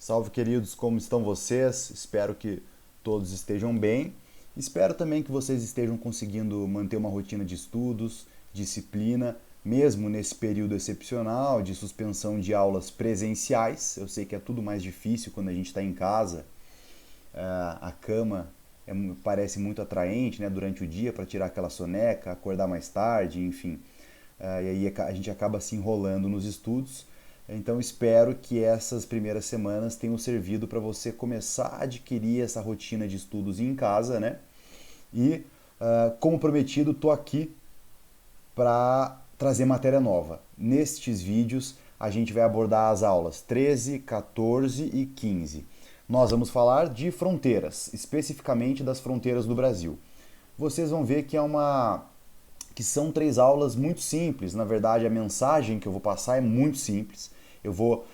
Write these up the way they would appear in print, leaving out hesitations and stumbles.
Salve, queridos, como estão vocês? Espero que todos estejam bem. Espero também que vocês estejam conseguindo manter uma rotina de estudos, disciplina, mesmo nesse período excepcional de suspensão de aulas presenciais. Eu sei que é tudo mais difícil quando a gente está em casa. A cama parece muito atraente, né, durante o dia para tirar aquela soneca, acordar mais tarde, enfim. E aí a gente acaba se enrolando nos estudos. Então espero que essas primeiras semanas tenham servido para você começar a adquirir essa rotina de estudos em casa, né? E, como prometido, estou aqui para trazer matéria nova. Nestes vídeos a gente vai abordar as aulas 13, 14 e 15. Nós vamos falar de fronteiras, especificamente das fronteiras do Brasil. Vocês vão ver que são 3 aulas muito simples. Na verdade, a mensagem que eu vou passar é muito simples. Eu vou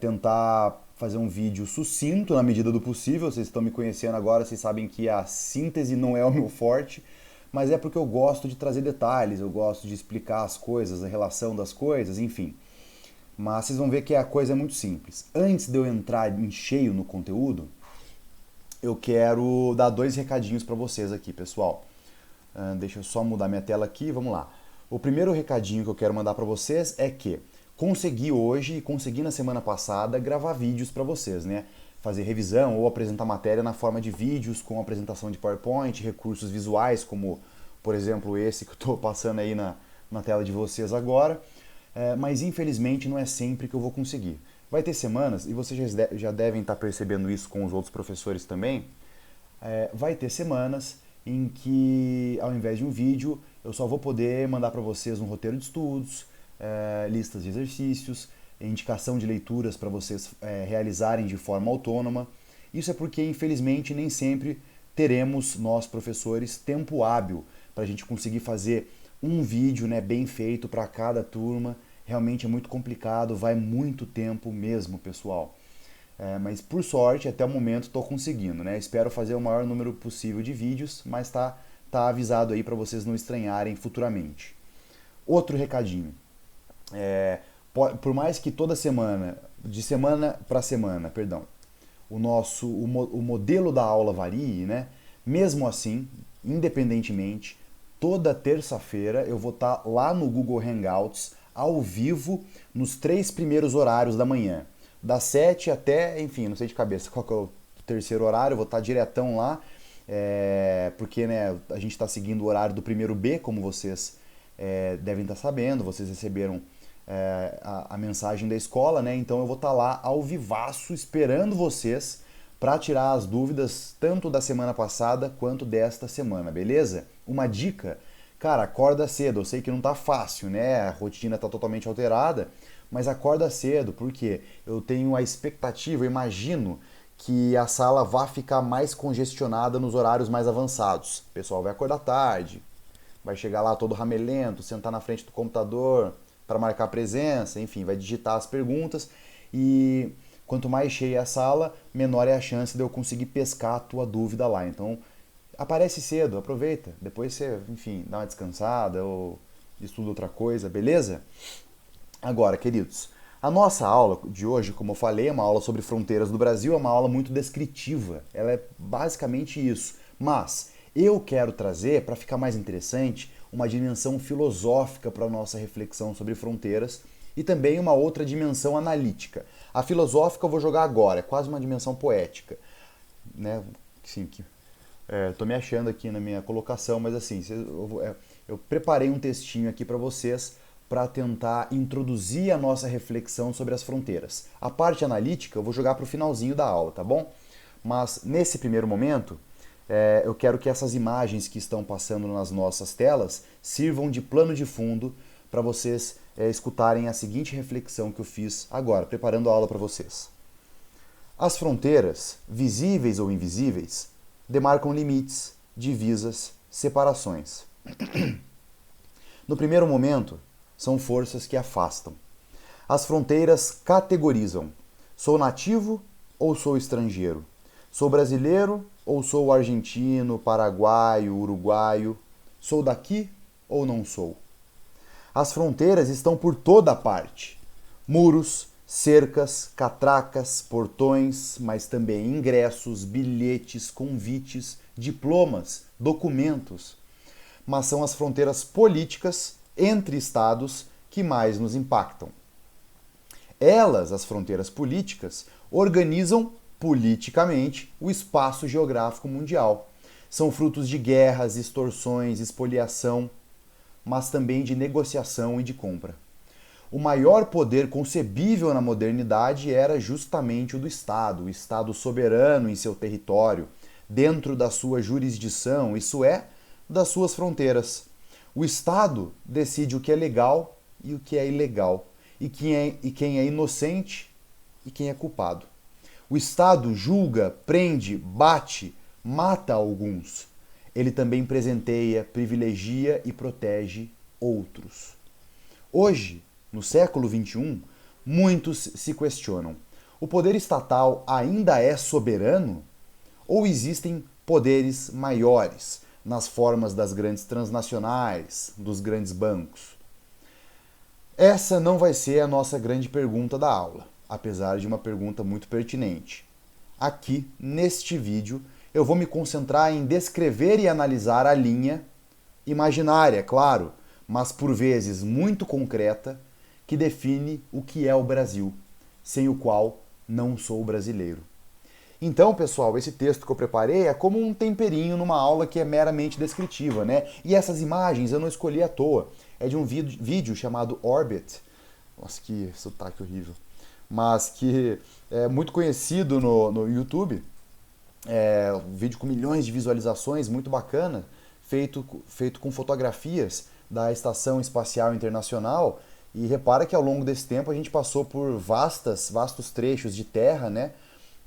tentar fazer um vídeo sucinto na medida do possível. Vocês estão me conhecendo agora, vocês sabem que a síntese não é o meu forte, mas é porque eu gosto de trazer detalhes, eu gosto de explicar as coisas, a relação das coisas, enfim. Mas vocês vão ver que a coisa é muito simples. Antes de eu entrar em cheio no conteúdo, eu quero dar 2 recadinhos para vocês aqui, pessoal. Deixa eu só mudar minha tela aqui, vamos lá. O primeiro recadinho que eu quero mandar para vocês é que consegui hoje e consegui na semana passada gravar vídeos para vocês, né? Fazer revisão ou apresentar matéria na forma de vídeos com apresentação de PowerPoint, recursos visuais como, por exemplo, esse que eu estou passando aí na tela de vocês agora. Mas infelizmente não é sempre que eu vou conseguir. Vai ter semanas, e vocês já devem estar percebendo isso com os outros professores também, vai ter semanas em que, ao invés de um vídeo, eu só vou poder mandar para vocês um roteiro de estudos, listas de exercícios, indicação de leituras para vocês realizarem de forma autônoma. Isso é porque, infelizmente, nem sempre teremos, nós professores, tempo hábil para a gente conseguir fazer um vídeo, né, bem feito para cada turma. Realmente é muito complicado, vai muito tempo mesmo, pessoal. Mas por sorte, até o momento estou conseguindo, né? Espero fazer o maior número possível de vídeos, mas tá avisado aí para vocês não estranharem futuramente. Outro recadinho. Por mais que toda semana, de semana para semana, perdão, o modelo da aula varie, né? Mesmo assim, independentemente, toda terça-feira eu vou estar lá no Google Hangouts, ao vivo, nos 3 primeiros horários da manhã. Das 7 até, enfim, não sei de cabeça qual que é o terceiro horário, eu vou estar diretão lá, porque, né, a gente está seguindo o horário do primeiro B, como vocês devem estar sabendo, vocês receberam a mensagem da escola, né? Então eu vou estar lá ao vivaço esperando vocês para tirar as dúvidas tanto da semana passada quanto desta semana, beleza? Uma dica, cara, acorda cedo. Eu sei que não tá fácil, né? A rotina tá totalmente alterada, mas acorda cedo, porque eu tenho a expectativa, eu imagino que a sala vá ficar mais congestionada nos horários mais avançados. O pessoal vai acordar tarde, vai chegar lá todo ramelento, sentar na frente do computador para marcar presença, enfim, vai digitar as perguntas e quanto mais cheia a sala, menor é a chance de eu conseguir pescar a tua dúvida lá. Então, aparece cedo, aproveita. Depois você, enfim, dá uma descansada ou estuda outra coisa, beleza? Agora, queridos, a nossa aula de hoje, como eu falei, é uma aula sobre fronteiras do Brasil, é uma aula muito descritiva. Ela é basicamente isso. Mas eu quero trazer, para ficar mais interessante, uma dimensão filosófica para a nossa reflexão sobre fronteiras e também uma outra dimensão analítica. A filosófica eu vou jogar agora, é quase uma dimensão poética, né? Sim, tô me achando aqui na minha colocação, mas assim, eu preparei um textinho aqui para vocês para tentar introduzir a nossa reflexão sobre as fronteiras. A parte analítica eu vou jogar para o finalzinho da aula, tá bom? Mas nesse primeiro momento, eu quero que essas imagens que estão passando nas nossas telas sirvam de plano de fundo para vocês escutarem a seguinte reflexão que eu fiz agora, preparando a aula para vocês. As fronteiras, visíveis ou invisíveis, demarcam limites, divisas, separações. No primeiro momento, são forças que afastam. As fronteiras categorizam. Sou nativo ou sou estrangeiro? Sou brasileiro ou sou argentino, paraguaio, uruguaio? Sou daqui ou não sou? As fronteiras estão por toda parte. Muros, cercas, catracas, portões, mas também ingressos, bilhetes, convites, diplomas, documentos. Mas são as fronteiras políticas entre estados que mais nos impactam. Elas, as fronteiras políticas, organizam politicamente o espaço geográfico mundial. São frutos de guerras, extorsões, expoliação, mas também de negociação e de compra. O maior poder concebível na modernidade era justamente o Estado soberano em seu território, dentro da sua jurisdição, isso é, das suas fronteiras. O Estado decide o que é legal e o que é ilegal, e quem é inocente e quem é culpado. O Estado julga, prende, bate, mata alguns. Ele também presenteia, privilegia e protege outros. Hoje, no século XXI, muitos se questionam: o poder estatal ainda é soberano? Ou existem poderes maiores nas formas das grandes transnacionais, dos grandes bancos? Essa não vai ser a nossa grande pergunta da aula, apesar de uma pergunta muito pertinente. Aqui, neste vídeo, eu vou me concentrar em descrever e analisar a linha imaginária, claro, mas por vezes muito concreta, que define o que é o Brasil, sem o qual não sou brasileiro. Então, pessoal, esse texto que eu preparei é como um temperinho numa aula que é meramente descritiva, né? E essas imagens eu não escolhi à toa. É de um vídeo chamado Orbit. Nossa, que sotaque horrível. Mas que é muito conhecido no YouTube. É um vídeo com milhões de visualizações, muito bacana, feito com fotografias da Estação Espacial Internacional. E repara que ao longo desse tempo a gente passou por vastos trechos de terra, né?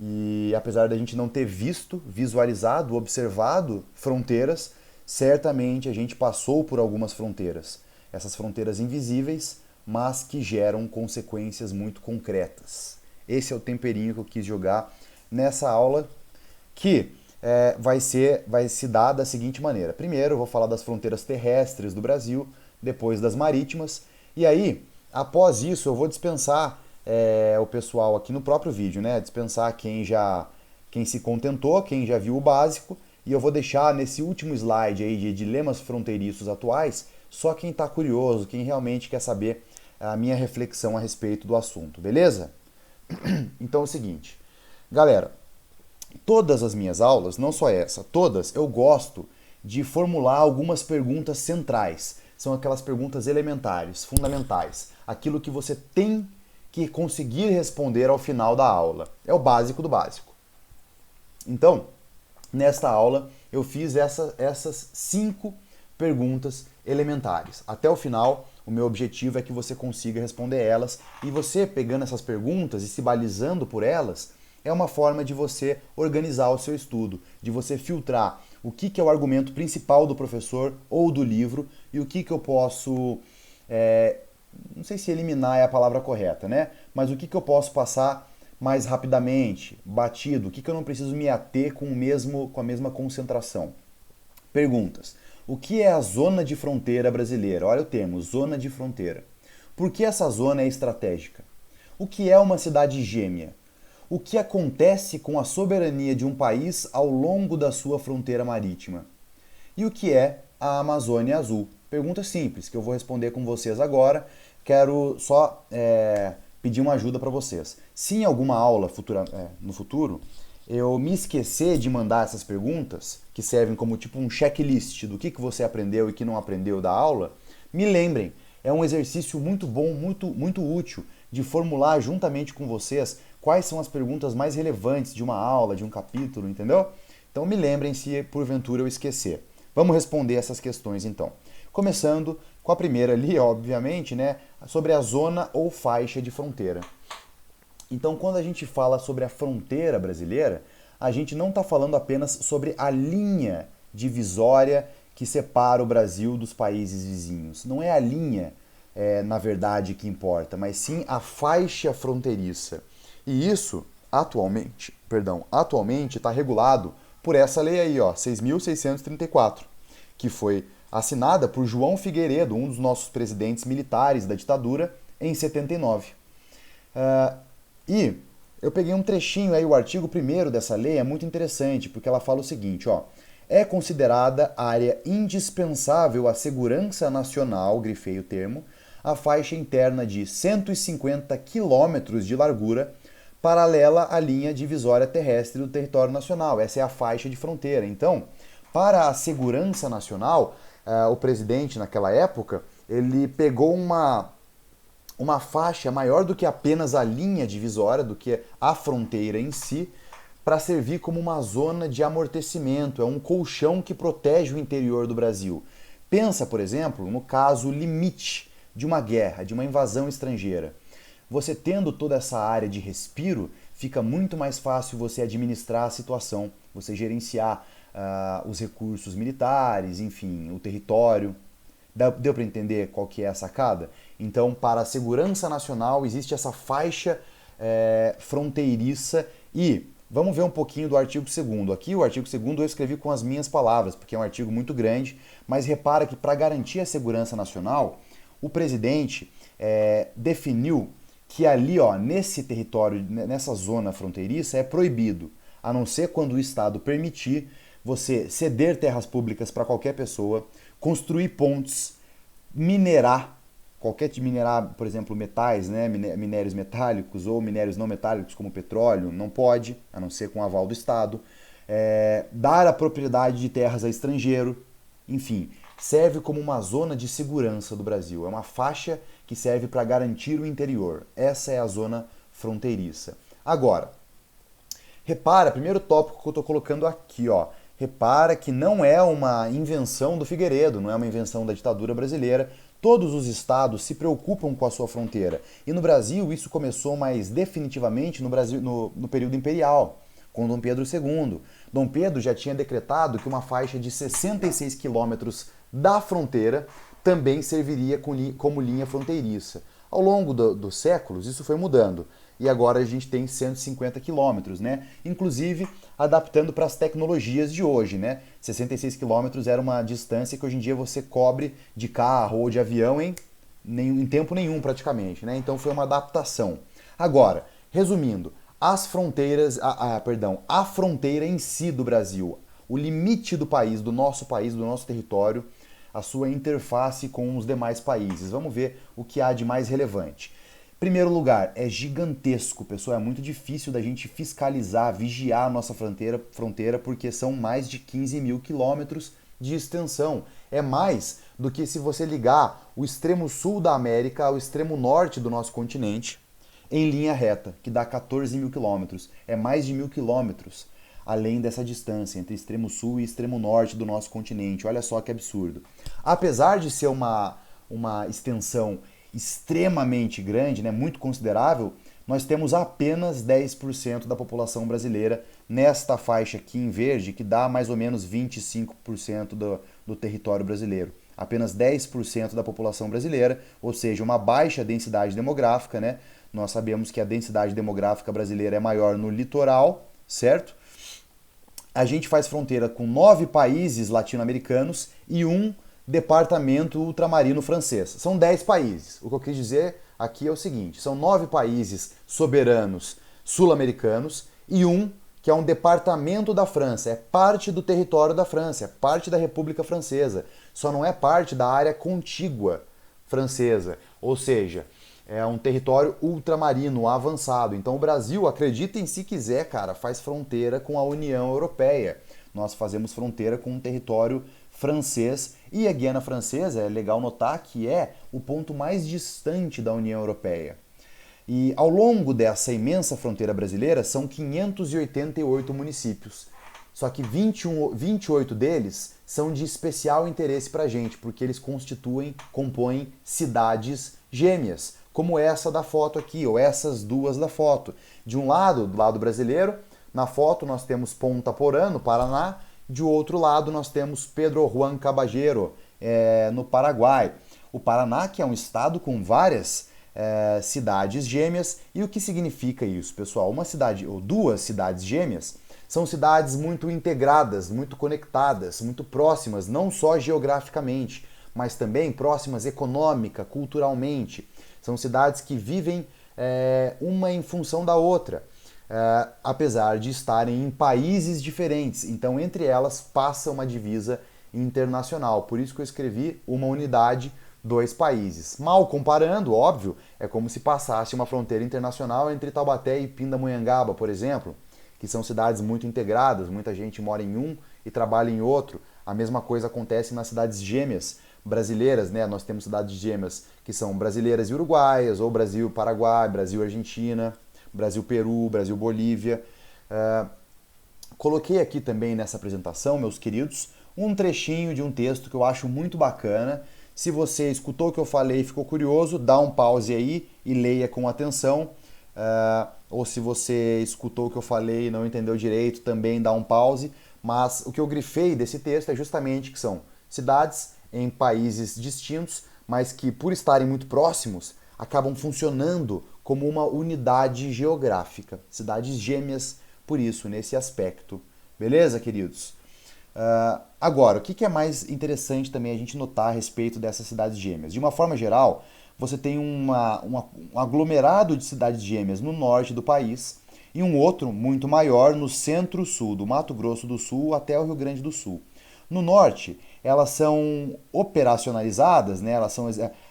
E apesar da gente não ter visualizado, observado fronteiras, certamente a gente passou por algumas fronteiras. Essas fronteiras invisíveis, mas que geram consequências muito concretas. Esse é o temperinho que eu quis jogar nessa aula, que vai se dar da seguinte maneira. Primeiro eu vou falar das fronteiras terrestres do Brasil, depois das marítimas, e aí, após isso, eu vou dispensar o pessoal aqui no próprio vídeo, né? Dispensar quem se contentou, quem já viu o básico, e eu vou deixar nesse último slide aí de dilemas fronteiriços atuais, só quem está curioso, quem realmente quer saber a minha reflexão a respeito do assunto, beleza? Então é o seguinte, galera, todas as minhas aulas, não só essa, todas, eu gosto de formular algumas perguntas centrais. São aquelas perguntas elementares, fundamentais. Aquilo que você tem que conseguir responder ao final da aula. É o básico do básico. Então, nesta aula, eu fiz essas 5 perguntas elementares. Até o final, o meu objetivo é que você consiga responder elas. E você, pegando essas perguntas e se balizando por elas, é uma forma de você organizar o seu estudo, de você filtrar o que é o argumento principal do professor ou do livro e o que eu posso, não sei se eliminar é a palavra correta, né? Mas o que eu posso passar mais rapidamente, batido, o que eu não preciso me ater com a mesma concentração. Perguntas. O que é a zona de fronteira brasileira? Olha o termo, zona de fronteira. Por que essa zona é estratégica? O que é uma cidade gêmea? O que acontece com a soberania de um país ao longo da sua fronteira marítima? E o que é a Amazônia Azul? Pergunta simples, que eu vou responder com vocês agora. Quero só pedir uma ajuda para vocês. Se em alguma aula no futuro eu me esquecer de mandar essas perguntas, que servem como tipo um checklist do que você aprendeu e que não aprendeu da aula, me lembrem. É um exercício muito bom, muito útil, de formular juntamente com vocês quais são as perguntas mais relevantes de uma aula, de um capítulo, entendeu? Então me lembrem se porventura eu esquecer. Vamos responder essas questões então. Começando com a primeira ali, obviamente, né, sobre a zona ou faixa de fronteira. Então, quando a gente fala sobre a fronteira brasileira, a gente não está falando apenas sobre a linha divisória que separa o Brasil dos países vizinhos. Não é a linha, na verdade, que importa, mas sim a faixa fronteiriça. E isso, atualmente está regulado por essa lei aí, ó, 6.634, que foi assinada por João Figueiredo, um dos nossos presidentes militares da ditadura, em 79. E eu peguei um trechinho aí, o artigo 1º dessa lei é muito interessante, porque ela fala o seguinte, ó: é considerada área indispensável à segurança nacional, grifei o termo, a faixa interna de 150 quilômetros de largura, paralela à linha divisória terrestre do território nacional. Essa é a faixa de fronteira. Então, para a segurança nacional, o presidente, naquela época, ele pegou uma faixa maior do que apenas a linha divisória, do que a fronteira em si, para servir como uma zona de amortecimento, é um colchão que protege o interior do Brasil. Pensa, por exemplo, no caso limite de uma guerra, de uma invasão estrangeira. Você tendo toda essa área de respiro, fica muito mais fácil você administrar a situação, você gerenciar os recursos militares, enfim, o território. Deu para entender qual que é a sacada? Então, para a segurança nacional, existe essa faixa fronteiriça e vamos ver um pouquinho do artigo 2º. Aqui o artigo 2º eu escrevi com as minhas palavras, porque é um artigo muito grande, mas repara que para garantir a segurança nacional, o presidente definiu que ali, ó, nesse território, nessa zona fronteiriça, é proibido, a não ser quando o Estado permitir, você ceder terras públicas para qualquer pessoa, construir pontes, minerar, qualquer tipo de minerar, por exemplo, metais, né, minérios metálicos ou minérios não metálicos como petróleo, não pode, a não ser com aval do Estado, dar a propriedade de terras a estrangeiro, enfim, serve como uma zona de segurança do Brasil, é uma faixa que serve para garantir o interior, essa é a zona fronteiriça. Agora, repara, primeiro tópico que eu estou colocando aqui, ó, repara que não é uma invenção do Figueiredo, não é uma invenção da ditadura brasileira. Todos os estados se preocupam com a sua fronteira. E no Brasil isso começou mais definitivamente no período imperial, com Dom Pedro II. Dom Pedro já tinha decretado que uma faixa de 66 quilômetros da fronteira também serviria como linha fronteiriça. Ao longo dos séculos isso foi mudando. E agora a gente tem 150 quilômetros, né? Inclusive adaptando para as tecnologias de hoje, né? 66 quilômetros era uma distância que hoje em dia você cobre de carro ou de avião em tempo nenhum praticamente, né? Então foi uma adaptação. Agora, resumindo, as fronteiras, a fronteira em si do Brasil, o limite do país, do nosso território, a sua interface com os demais países. Vamos ver o que há de mais relevante. Primeiro lugar, é gigantesco, pessoal, é muito difícil da gente fiscalizar, vigiar a nossa fronteira porque são mais de 15 mil quilômetros de extensão. É mais do que se você ligar o extremo sul da América ao extremo norte do nosso continente em linha reta, que dá 14 mil quilômetros. É mais de 1.000 quilômetros além dessa distância entre extremo sul e extremo norte do nosso continente. Olha só que absurdo. Apesar de ser uma extensão extremamente grande, né, muito considerável, nós temos apenas 10% da população brasileira nesta faixa aqui em verde, que dá mais ou menos 25% do território brasileiro. Apenas 10% da população brasileira, ou seja, uma baixa densidade demográfica, né? Nós sabemos que a densidade demográfica brasileira é maior no litoral, certo? A gente faz fronteira com 9 países latino-americanos e um departamento ultramarino francês. São 10 países. O que eu quis dizer aqui é o seguinte, são 9 países soberanos sul-americanos e um que é um departamento da França, é parte do território da França, é parte da República Francesa, só não é parte da área contígua francesa, ou seja, é um território ultramarino avançado. Então o Brasil, acreditem se quiser, cara, faz fronteira com a União Europeia. Nós fazemos fronteira com um território francês e a Guiana Francesa, é legal notar que é o ponto mais distante da União Europeia. E ao longo dessa imensa fronteira brasileira são 588 municípios. Só que 28 deles são de especial interesse para a gente, porque eles compõem cidades gêmeas, como essa da foto aqui, ou essas duas da foto. De um lado, do lado brasileiro, na foto nós temos Ponta Porã, no Paraná. De outro lado nós temos Pedro Juan Caballero, no Paraguai. O Paraná, que é um estado com várias cidades gêmeas. E o que significa isso, pessoal? Uma cidade ou duas cidades gêmeas são cidades muito integradas, muito conectadas, muito próximas, não só geograficamente, mas também próximas econômica, culturalmente. São cidades que vivem uma em função da outra, apesar de estarem em países diferentes. Então, entre elas passa uma divisa internacional. Por isso que eu escrevi uma unidade, dois países. Mal comparando, óbvio, é como se passasse uma fronteira internacional entre Taubaté e Pindamonhangaba, por exemplo, que são cidades muito integradas, muita gente mora em um e trabalha em outro. A mesma coisa acontece nas cidades gêmeas brasileiras, né? Nós temos cidades gêmeas que são brasileiras e uruguaias, ou Brasil-Paraguai, Brasil-Argentina, Brasil-Peru, Brasil-Bolívia. Coloquei aqui também nessa apresentação, meus queridos, um trechinho de um texto que eu acho muito bacana. Se você escutou o que eu falei e ficou curioso, dá um pause aí e leia com atenção. Ou se você escutou o que eu falei e não entendeu direito, também dá um pause. Mas o que eu grifei desse texto é justamente que são cidades em países distintos, mas que por estarem muito próximos, acabam funcionando como uma unidade geográfica. Cidades gêmeas, por isso, nesse aspecto. Beleza, queridos? Agora, o que é mais interessante também a gente notar a respeito dessas cidades gêmeas? De uma forma geral, você tem um aglomerado de cidades gêmeas no norte do país e um outro muito maior no centro-sul, do Mato Grosso do Sul até o Rio Grande do Sul. No norte, elas são operacionalizadas, né? Elas são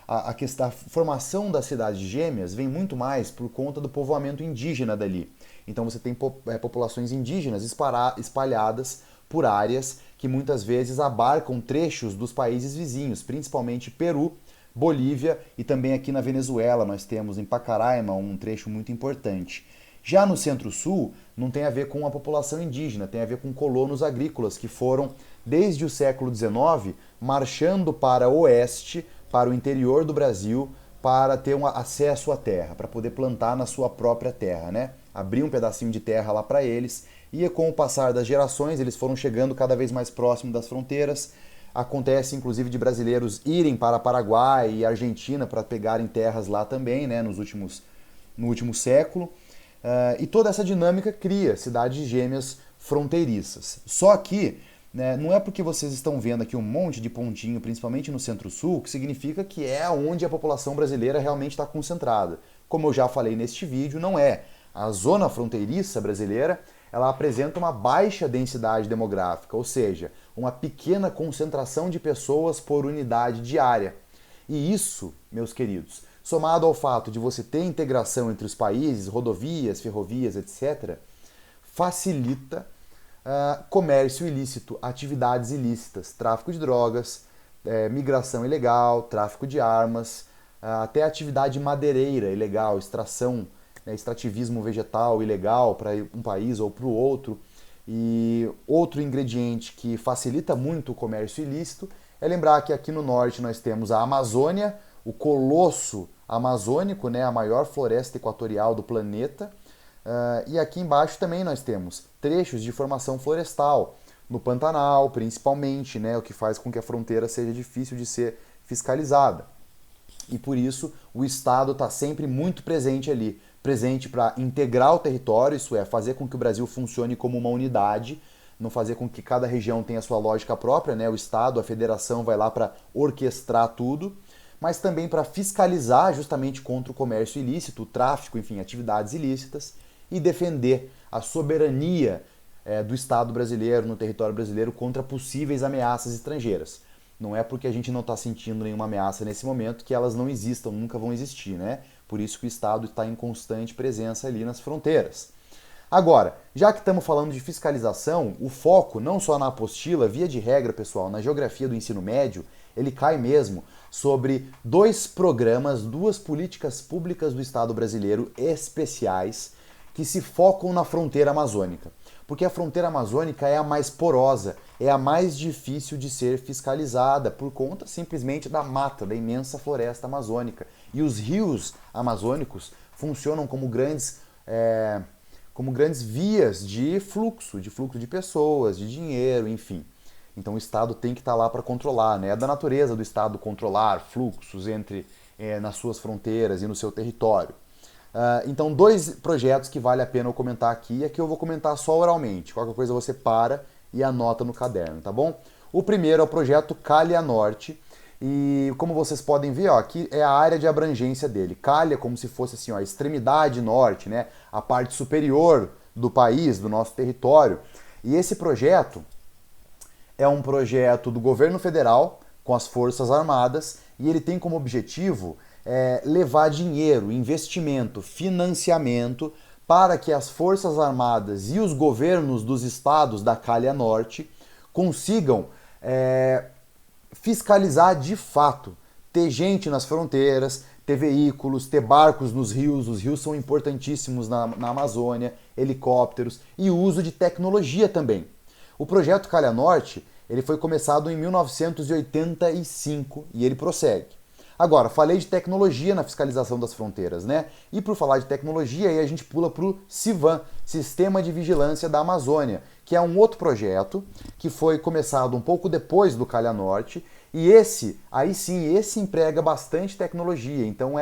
a formação das cidades gêmeas vem muito mais por conta do povoamento indígena dali. Então você tem populações indígenas espalhadas por áreas que muitas vezes abarcam trechos dos países vizinhos, principalmente Peru, Bolívia e também aqui na Venezuela nós temos em Pacaraima um trecho muito importante. Já no Centro-Sul não tem a ver com a população indígena, tem a ver com colonos agrícolas que foram, desde o século XIX, marchando para o oeste, para o interior do Brasil, para ter um acesso à terra, para poder plantar na sua própria terra, né? Abrir um pedacinho de terra lá para eles, e com o passar das gerações eles foram chegando cada vez mais próximo das fronteiras. Acontece inclusive de brasileiros irem para Paraguai e Argentina para pegarem terras lá também, né, no último século. E toda essa dinâmica cria cidades gêmeas fronteiriças. Só que né, não é porque vocês estão vendo aqui um monte de pontinho, principalmente no Centro-Sul, que significa que é onde a população brasileira realmente está concentrada. Como eu já falei neste vídeo, não é. A zona fronteiriça brasileira ela apresenta uma baixa densidade demográfica, ou seja, uma pequena concentração de pessoas por unidade de área. E isso, meus queridos, somado ao fato de você ter integração entre os países, rodovias, ferrovias, etc., facilita comércio ilícito, atividades ilícitas, tráfico de drogas, migração ilegal, tráfico de armas, até atividade madeireira ilegal, extração, extrativismo vegetal ilegal para um país ou para o outro. E outro ingrediente que facilita muito o comércio ilícito é lembrar que aqui no norte nós temos a Amazônia, o colosso amazônico, né, a maior floresta equatorial do planeta. E aqui embaixo também nós temos trechos de formação florestal, no Pantanal principalmente, né, o que faz com que a fronteira seja difícil de ser fiscalizada. E por isso o Estado está sempre muito presente ali, presente para integrar o território, isso é, fazer com que o Brasil funcione como uma unidade, não fazer com que cada região tenha a sua lógica própria, né? O Estado, a federação vai lá para orquestrar tudo, mas também para fiscalizar justamente contra o comércio ilícito, o tráfico, enfim, atividades ilícitas, e defender a soberania do Estado brasileiro no território brasileiro contra possíveis ameaças estrangeiras. Não é porque a gente não está sentindo nenhuma ameaça nesse momento que elas não existam, nunca vão existir, né? Por isso que o Estado está em constante presença ali nas fronteiras. Agora, já que estamos falando de fiscalização, o foco, não só na apostila, via de regra, pessoal, na geografia do ensino médio, ele cai mesmo sobre dois programas, duas políticas públicas do Estado brasileiro especiais que se focam na fronteira amazônica. Porque a fronteira amazônica é a mais porosa, é a mais difícil de ser fiscalizada por conta simplesmente da mata, da imensa floresta amazônica. E os rios amazônicos funcionam como grandes vias de fluxo de pessoas, de dinheiro, enfim. Então o Estado tem que estar lá para controlar, né? É da natureza do Estado controlar fluxos nas suas fronteiras e no seu território. Então, dois projetos que vale a pena eu comentar aqui, aqui eu vou comentar só oralmente, qualquer coisa você para e anota no caderno, tá bom? O primeiro é o projeto Calha Norte, E como vocês podem ver, ó, aqui é a área de abrangência dele. Calha como se fosse assim, ó, a extremidade norte, né? A parte superior do país, do nosso território. E esse projeto é um projeto do governo federal com as Forças Armadas e ele tem como objetivo levar dinheiro, investimento, financiamento para que as Forças Armadas e os governos dos estados da Calha Norte consigam fiscalizar de fato, ter gente nas fronteiras, ter veículos, ter barcos nos rios, os rios são importantíssimos na Amazônia, helicópteros e o uso de tecnologia também. O projeto Calha Norte ele foi começado em 1985 e ele prossegue. Agora, falei de tecnologia na fiscalização das fronteiras, né? E por falar de tecnologia, aí a gente pula para o CIVAM, Sistema de Vigilância da Amazônia, que é um outro projeto que foi começado um pouco depois do Calha Norte. E esse emprega bastante tecnologia. Então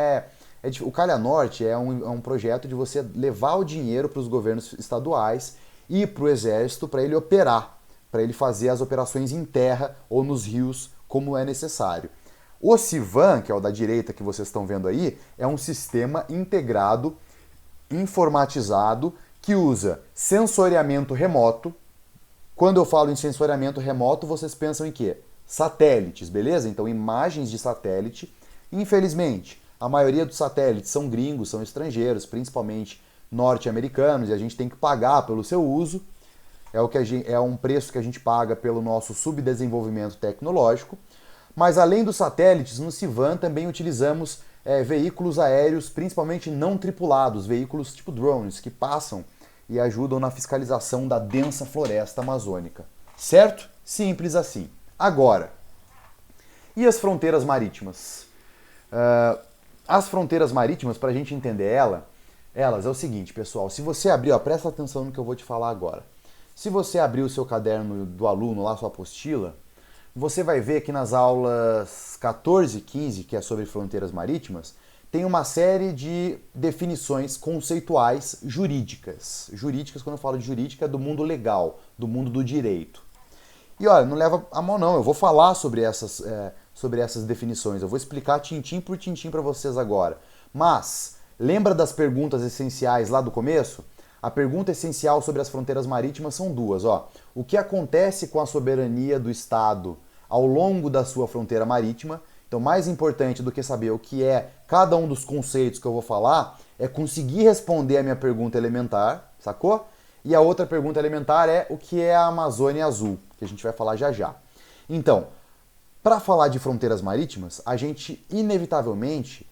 o Calha Norte é um projeto de você levar o dinheiro para os governos estaduais e para o Exército para ele operar, para ele fazer as operações em terra ou nos rios como é necessário. O CIVAM, que é o da direita que vocês estão vendo aí, é um sistema integrado, informatizado, que usa sensoriamento remoto. Quando eu falo em sensoriamento remoto, vocês pensam em quê? Satélites, beleza? Então, imagens de satélite. Infelizmente, a maioria dos satélites são gringos, são estrangeiros, principalmente norte-americanos, e a gente tem que pagar pelo seu uso. É um preço que a gente paga pelo nosso subdesenvolvimento tecnológico. Mas além dos satélites, no CIVAM também utilizamos veículos aéreos, principalmente não tripulados, veículos tipo drones, que passam e ajudam na fiscalização da densa floresta amazônica. Certo? Simples assim. Agora, e as fronteiras marítimas? As fronteiras marítimas, para a gente entender elas é o seguinte, pessoal. Se você abrir, ó, presta atenção no que eu vou te falar agora. Se você abrir o seu caderno do aluno, lá sua apostila, você vai ver que nas aulas 14 e 15, que é sobre fronteiras marítimas, tem uma série de definições conceituais jurídicas. Jurídicas, quando eu falo de jurídica, é do mundo legal, do mundo do direito. E olha, não leva a mão não, eu vou falar sobre essas definições, eu vou explicar tintim por tintim para vocês agora. Mas, lembra das perguntas essenciais lá do começo? A pergunta essencial sobre as fronteiras marítimas são duas, ó. O que acontece com a soberania do Estado ao longo da sua fronteira marítima? Então, mais importante do que saber o que é cada um dos conceitos que eu vou falar, é conseguir responder a minha pergunta elementar, sacou? E a outra pergunta elementar é o que é a Amazônia Azul, que a gente vai falar já já. Então, para falar de fronteiras marítimas, a gente inevitavelmente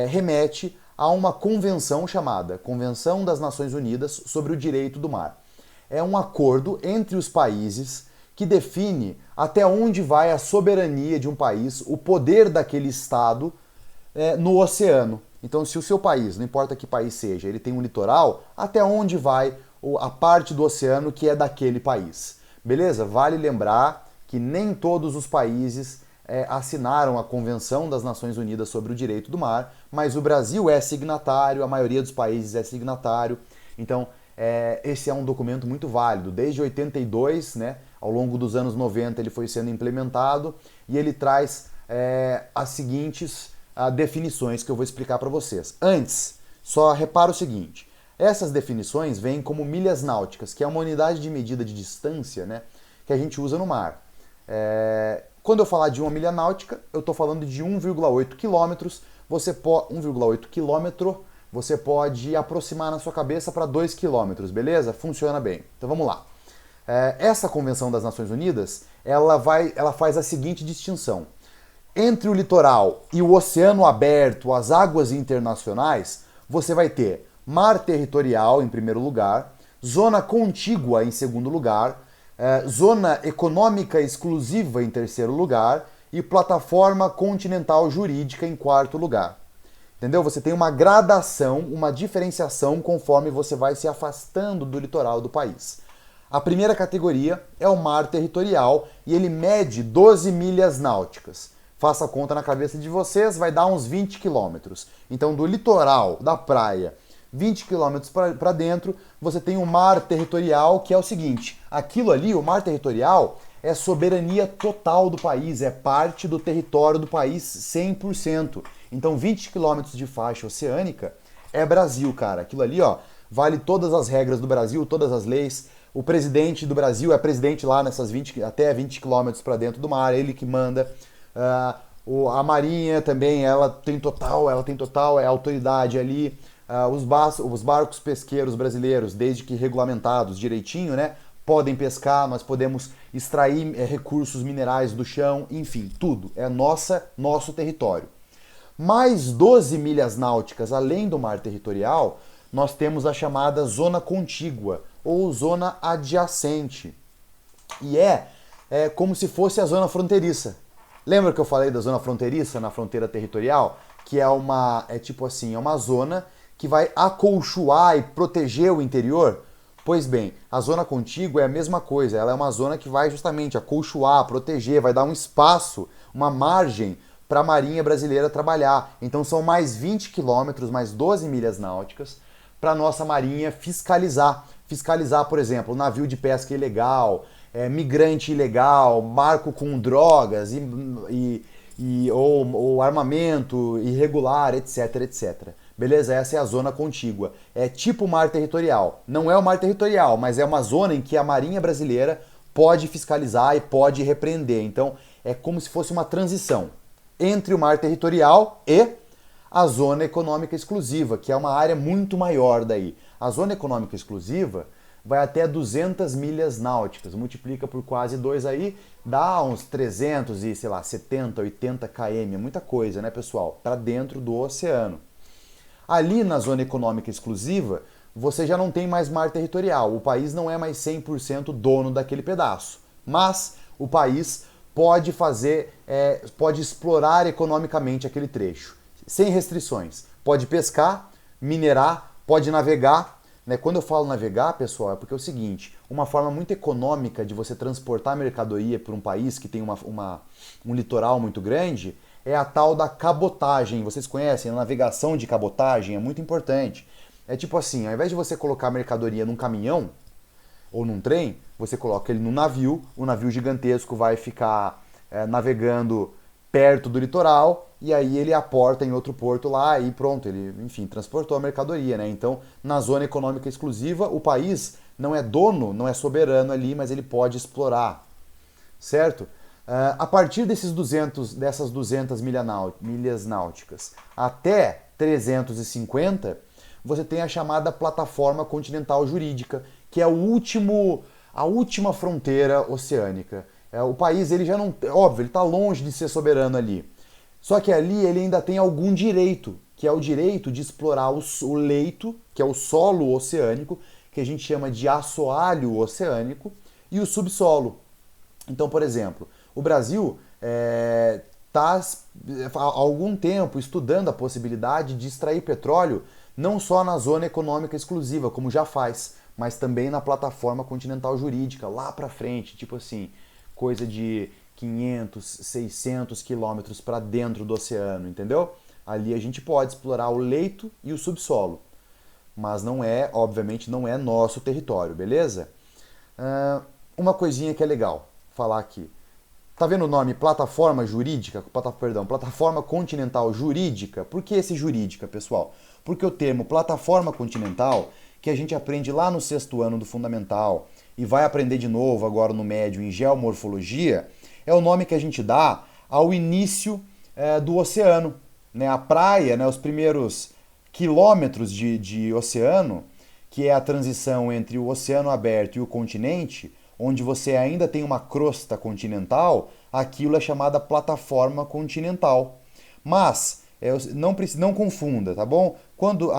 remete a uma convenção chamada Convenção das Nações Unidas sobre o Direito do Mar. É um acordo entre os países que define até onde vai a soberania de um país, o poder daquele estado no oceano. Então, se o seu país, não importa que país seja, ele tem um litoral, até onde vai a parte do oceano que é daquele país. Beleza? Vale lembrar que nem todos os países assinaram a Convenção das Nações Unidas sobre o Direito do Mar, mas o Brasil é signatário, a maioria dos países é signatário. Então, esse é um documento muito válido. Desde 82, né, ao longo dos anos 90, ele foi sendo implementado e ele traz as seguintes definições que eu vou explicar para vocês. Antes, só repara o seguinte. Essas definições vêm como milhas náuticas, que é uma unidade de medida de distância, né, que a gente usa no mar. Quando eu falar de uma milha náutica, eu estou falando de 1,8 quilômetros. 1,8 quilômetro você pode aproximar na sua cabeça para 2 quilômetros, beleza? Funciona bem. Então vamos lá. Essa Convenção das Nações Unidas, ela faz a seguinte distinção. Entre o litoral e o oceano aberto, as águas internacionais, você vai ter mar territorial em primeiro lugar, zona contígua em segundo lugar, zona econômica exclusiva em terceiro lugar e plataforma continental jurídica em quarto lugar. Entendeu? Você tem uma gradação, uma diferenciação conforme você vai se afastando do litoral do país. A primeira categoria é o mar territorial e ele mede 12 milhas náuticas. Faça a conta na cabeça de vocês, vai dar uns 20 quilômetros. Então, do litoral, da praia, 20 quilômetros para dentro, você tem o mar territorial, que é o seguinte. Aquilo ali, o mar territorial, é soberania total do país, é parte do território do país 100%. Então 20 quilômetros de faixa oceânica é Brasil, cara. Aquilo ali, ó, vale todas as regras do Brasil, todas as leis. O presidente do Brasil é presidente lá nessas 20, até 20 quilômetros para dentro do mar, ele que manda. A Marinha também, ela tem total, é autoridade ali. Os barcos pesqueiros brasileiros, desde que regulamentados direitinho, né, podem pescar, nós podemos extrair recursos minerais do chão, enfim, tudo. É nosso território. Mais 12 milhas náuticas além do mar territorial, nós temos a chamada zona contígua ou zona adjacente. E é como se fosse a zona fronteiriça. Lembra que eu falei da zona fronteiriça na fronteira territorial? Que é uma zona que vai acolchoar e proteger o interior? Pois bem, a zona contígua é a mesma coisa, ela é uma zona que vai justamente acolchoar, proteger, vai dar um espaço, uma margem para a Marinha Brasileira trabalhar. Então são mais 20 quilômetros, mais 12 milhas náuticas para a nossa Marinha fiscalizar. Fiscalizar, por exemplo, navio de pesca ilegal, migrante ilegal, barco com drogas ou armamento irregular, etc, etc. Beleza? Essa é a zona contígua. É tipo mar territorial. Não é o mar territorial, mas é uma zona em que a Marinha Brasileira pode fiscalizar e pode repreender. Então, é como se fosse uma transição entre o mar territorial e a zona econômica exclusiva, que é uma área muito maior daí. A zona econômica exclusiva vai até 200 milhas náuticas, multiplica por quase 2 aí, dá uns 370, 80 km, é muita coisa, né, pessoal? Para dentro do oceano. Ali na zona econômica exclusiva, você já não tem mais mar territorial, o país não é mais 100% dono daquele pedaço, mas o país pode pode explorar economicamente aquele trecho, sem restrições. Pode pescar, minerar, pode navegar. Quando eu falo navegar, pessoal, é porque é o seguinte, uma forma muito econômica de você transportar mercadoria por um país que tem um litoral muito grande é a tal da cabotagem. Vocês conhecem? A navegação de cabotagem é muito importante. É tipo assim, ao invés de você colocar a mercadoria num caminhão ou num trem, você coloca ele num navio, o navio gigantesco vai ficar navegando perto do litoral e aí ele aporta em outro porto lá e pronto, ele, enfim, transportou a mercadoria, né? Então, na zona econômica exclusiva, o país não é dono, não é soberano ali, mas ele pode explorar, certo? A partir dessas 200 milhas náuticas até 350, você tem a chamada plataforma continental jurídica, que é a última fronteira oceânica. O país, ele já não, óbvio, ele está longe de ser soberano ali. Só que ali ele ainda tem algum direito, que é o direito de explorar o leito, que é o solo oceânico, que a gente chama de assoalho oceânico, e o subsolo. Então, por exemplo, o Brasil está há algum tempo estudando a possibilidade de extrair petróleo não só na zona econômica exclusiva, como já faz, mas também na plataforma continental jurídica, lá para frente, tipo assim, coisa de 500, 600 quilômetros para dentro do oceano, entendeu? Ali a gente pode explorar o leito e o subsolo, mas obviamente não é nosso território, beleza? Uma coisinha que é legal falar aqui. Tá vendo o nome plataforma jurídica? Plataforma continental jurídica. Por que esse jurídica, pessoal? Porque o termo plataforma continental, que a gente aprende lá no 6º ano do fundamental e vai aprender de novo agora no médio em geomorfologia, é o nome que a gente dá ao início do oceano. Né? A praia, né, os primeiros quilômetros de oceano, que é a transição entre o oceano aberto e o continente, onde você ainda tem uma crosta continental, aquilo é chamada plataforma continental. Mas não confunda, tá bom? Quando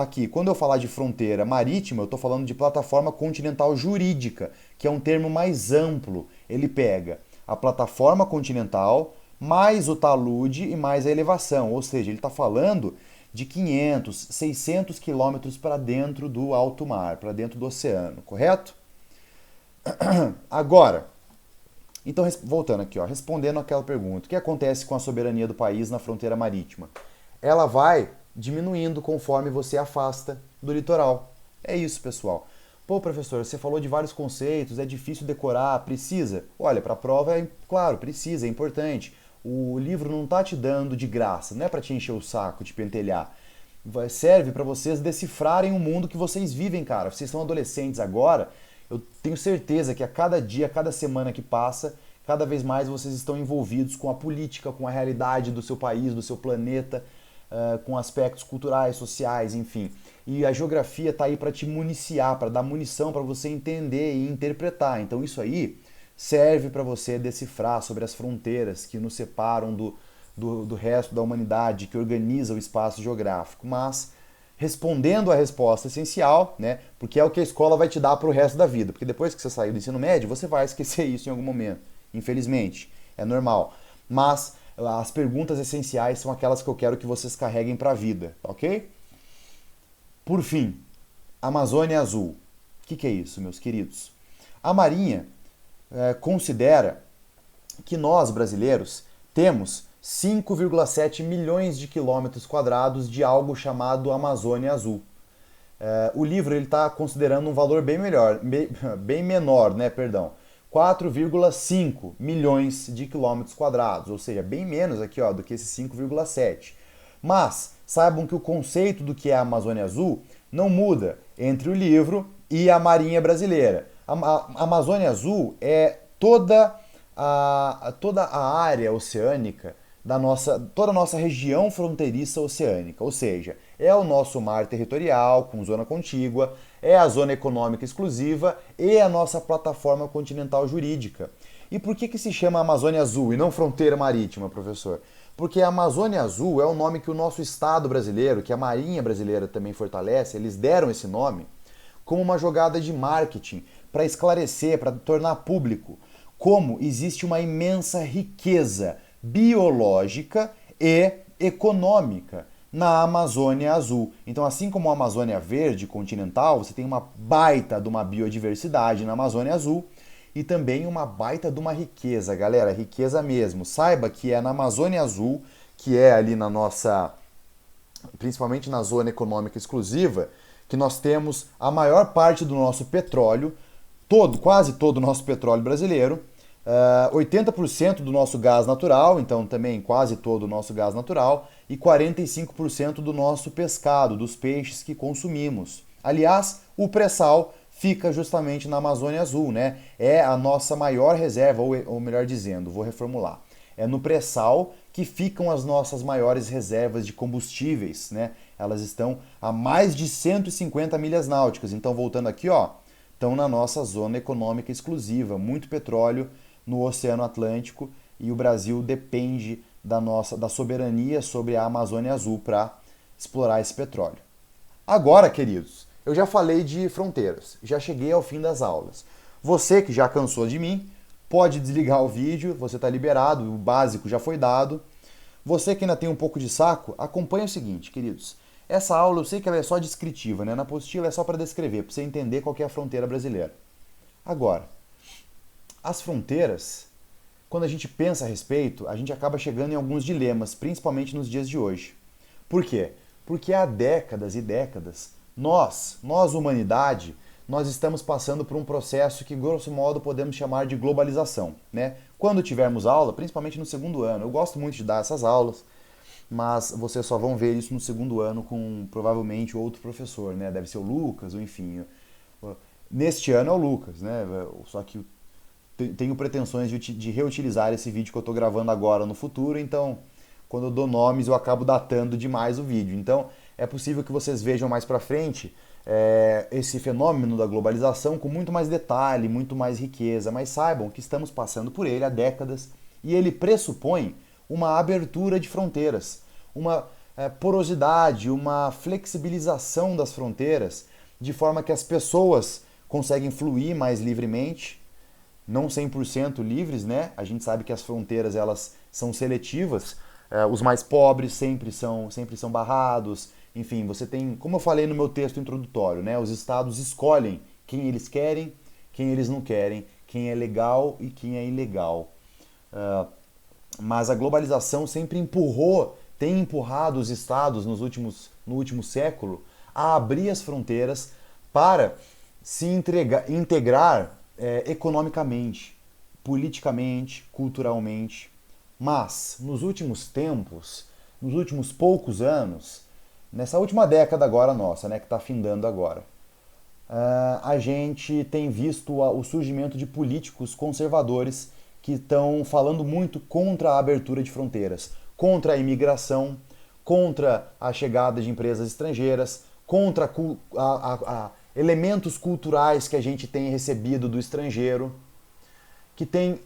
eu falar de fronteira marítima, eu estou falando de plataforma continental jurídica, que é um termo mais amplo. Ele pega a plataforma continental, mais o talude e mais a elevação. Ou seja, ele está falando de 500, 600 quilômetros para dentro do alto mar, para dentro do oceano, correto? Agora, então voltando aqui, respondendo aquela pergunta, o que acontece com a soberania do país na fronteira marítima? Ela vai diminuindo conforme você afasta do litoral. É isso, pessoal. Pô, professor, você falou de vários conceitos, é difícil decorar, precisa? Olha, para a prova, claro, precisa, é importante. O livro não está te dando de graça, não é para te encher o saco, te pentelhar. Serve para vocês decifrarem o mundo que vocês vivem, cara. Vocês são adolescentes agora, eu tenho certeza que a cada dia, a cada semana que passa, cada vez mais vocês estão envolvidos com a política, com a realidade do seu país, do seu planeta, com aspectos culturais, sociais, enfim. E a geografia está aí para te municiar, para dar munição para você entender e interpretar. Então isso aí serve para você decifrar sobre as fronteiras que nos separam do resto da humanidade, que organiza o espaço geográfico. Mas respondendo a resposta essencial, né? Porque é o que a escola vai te dar para o resto da vida. Porque depois que você sair do ensino médio, você vai esquecer isso em algum momento. Infelizmente, é normal. Mas as perguntas essenciais são aquelas que eu quero que vocês carreguem para a vida, ok? Por fim, Amazônia Azul. O que é isso, meus queridos? A Marinha considera que nós, brasileiros, temos 5,7 milhões de quilômetros quadrados de algo chamado Amazônia Azul. O livro está considerando um valor bem menor, né, perdão. 4,5 milhões de quilômetros quadrados, ou seja, bem menos aqui do que esses 5,7. Mas saibam que o conceito do que é a Amazônia Azul não muda entre o livro e a Marinha Brasileira. A Amazônia Azul é toda a área oceânica toda a nossa região fronteiriça oceânica, ou seja, é o nosso mar territorial com zona contígua, é a zona econômica exclusiva e a nossa plataforma continental jurídica. E por que se chama Amazônia Azul e não fronteira marítima, professor? Porque a Amazônia Azul é o nome que o nosso Estado brasileiro, que a Marinha Brasileira também fortalece, eles deram esse nome como uma jogada de marketing para esclarecer, para tornar público como existe uma imensa riqueza biológica e econômica na Amazônia Azul. Então, assim como a Amazônia Verde continental, você tem uma baita de uma biodiversidade na Amazônia Azul e também uma baita de uma riqueza, galera, riqueza mesmo. Saiba que é na Amazônia Azul, que é ali na nossa, principalmente na zona econômica exclusiva, que nós temos a maior parte do nosso petróleo, quase todo o nosso petróleo brasileiro, 80% do nosso gás natural, então também quase todo o nosso gás natural, e 45% do nosso pescado, dos peixes que consumimos. Aliás, o pré-sal fica justamente na Amazônia Azul, né? É a nossa maior reserva, ou melhor dizendo, vou reformular. É no pré-sal que ficam as nossas maiores reservas de combustíveis, né? Elas estão a mais de 150 milhas náuticas. Então, voltando aqui, estão na nossa zona econômica exclusiva, muito petróleo no Oceano Atlântico, e o Brasil depende da soberania sobre a Amazônia Azul para explorar esse petróleo. Agora, queridos, eu já falei de fronteiras, já cheguei ao fim das aulas. Você que já cansou de mim, pode desligar o vídeo, você está liberado, o básico já foi dado. Você que ainda tem um pouco de saco, acompanha o seguinte, queridos. Essa aula eu sei que ela é só descritiva, né? Na apostila é só para descrever, para você entender qual que é a fronteira brasileira. Agora, as fronteiras, quando a gente pensa a respeito, a gente acaba chegando em alguns dilemas, principalmente nos dias de hoje. Por quê? Porque há décadas e décadas, nós humanidade, nós estamos passando por um processo que, grosso modo, podemos chamar de globalização, né? Quando tivermos aula, principalmente no segundo ano, eu gosto muito de dar essas aulas, mas vocês só vão ver isso no segundo ano com, provavelmente, outro professor, né? Deve ser o Lucas, ou enfim. Neste ano é o Lucas, né? Só que tenho pretensões de reutilizar esse vídeo que eu estou gravando agora no futuro, então quando eu dou nomes eu acabo datando demais o vídeo. Então é possível que vocês vejam mais para frente esse fenômeno da globalização com muito mais detalhe, muito mais riqueza, mas saibam que estamos passando por ele há décadas e ele pressupõe uma abertura de fronteiras, uma porosidade, uma flexibilização das fronteiras, de forma que as pessoas conseguem fluir mais livremente, não 100% livres, né? A gente sabe que as fronteiras elas são seletivas, os mais pobres sempre são barrados, enfim, você tem, como eu falei no meu texto introdutório, né? Os estados escolhem quem eles querem, quem eles não querem, quem é legal e quem é ilegal. Mas a globalização sempre tem empurrado os estados no último século a abrir as fronteiras para integrar economicamente, politicamente, culturalmente. Mas, nos últimos tempos, nos últimos poucos anos, nessa última década agora nossa, né, que está findando agora, a gente tem visto o surgimento de políticos conservadores que estão falando muito contra a abertura de fronteiras, contra a imigração, contra a chegada de empresas estrangeiras, contra elementos culturais que a gente tem recebido do estrangeiro, que tem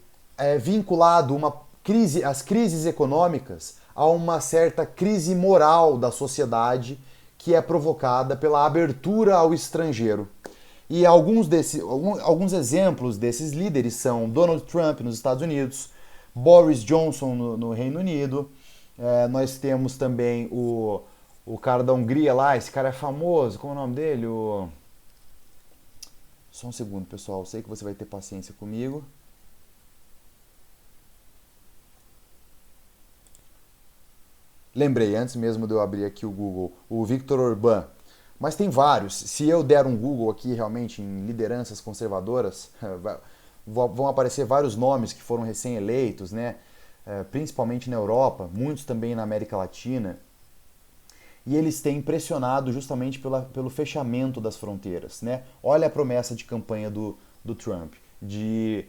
vinculado as crises econômicas a uma certa crise moral da sociedade que é provocada pela abertura ao estrangeiro. E alguns exemplos desses líderes são Donald Trump nos Estados Unidos, Boris Johnson no Reino Unido, nós temos também o cara da Hungria lá, esse cara é famoso, como é o nome dele? Só um segundo, pessoal, sei que você vai ter paciência comigo. Lembrei, antes mesmo de eu abrir aqui o Google, o Viktor Orbán. Mas tem vários. Se eu der um Google aqui realmente em lideranças conservadoras, vão aparecer vários nomes que foram recém-eleitos, né? Principalmente na Europa, muitos também na América Latina. E eles têm pressionado justamente pelo fechamento das fronteiras, né? Olha a promessa de campanha do Trump, de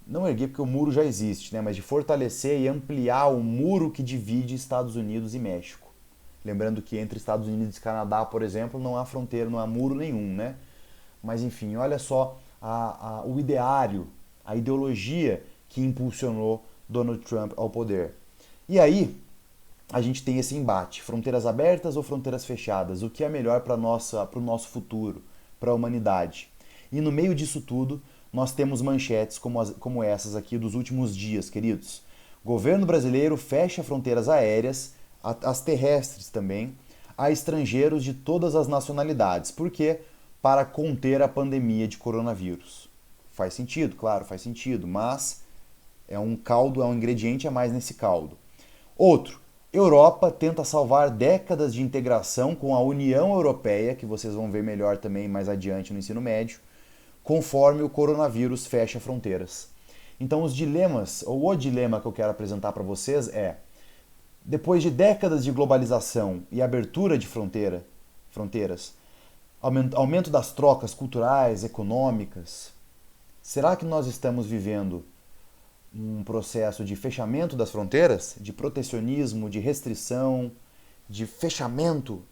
não erguer porque o muro já existe, né? Mas de fortalecer e ampliar o muro que divide Estados Unidos e México. Lembrando que entre Estados Unidos e Canadá, por exemplo, não há fronteira, não há muro nenhum, né? Mas enfim, olha só o ideário, a ideologia que impulsionou Donald Trump ao poder. E aí, a gente tem esse embate, fronteiras abertas ou fronteiras fechadas, o que é melhor para o nosso futuro, para a humanidade. E no meio disso tudo, nós temos manchetes como essas aqui dos últimos dias, queridos. Governo brasileiro fecha fronteiras aéreas, as terrestres também, a estrangeiros de todas as nacionalidades. Por quê? Para conter a pandemia de coronavírus. Faz sentido, claro, faz sentido, mas é um caldo, é um ingrediente a mais nesse caldo. Outro, Europa tenta salvar décadas de integração com a União Europeia, que vocês vão ver melhor também mais adiante no ensino médio, conforme o coronavírus fecha fronteiras. Então os dilemas, ou o dilema que eu quero apresentar para vocês é: depois de décadas de globalização e abertura de fronteiras, aumento das trocas culturais, econômicas, será que nós estamos vivendo um processo de fechamento das fronteiras, de protecionismo, de restrição, de fechamento,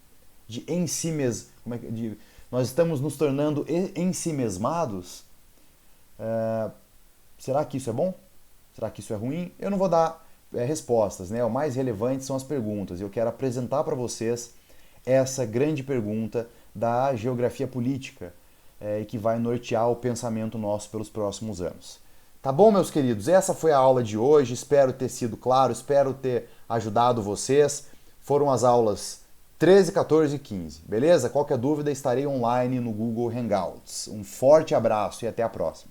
nós estamos nos tornando ensimesmados? Será que isso é bom? Será que isso é ruim? Eu não vou dar respostas, né? O mais relevante são as perguntas. Eu quero apresentar para vocês essa grande pergunta da geografia política que vai nortear o pensamento nosso pelos próximos anos. Tá bom, meus queridos? Essa foi a aula de hoje. Espero ter sido claro, espero ter ajudado vocês. Foram as aulas 13, 14 e 15, beleza? Qualquer dúvida, estarei online no Google Hangouts. Um forte abraço e até a próxima.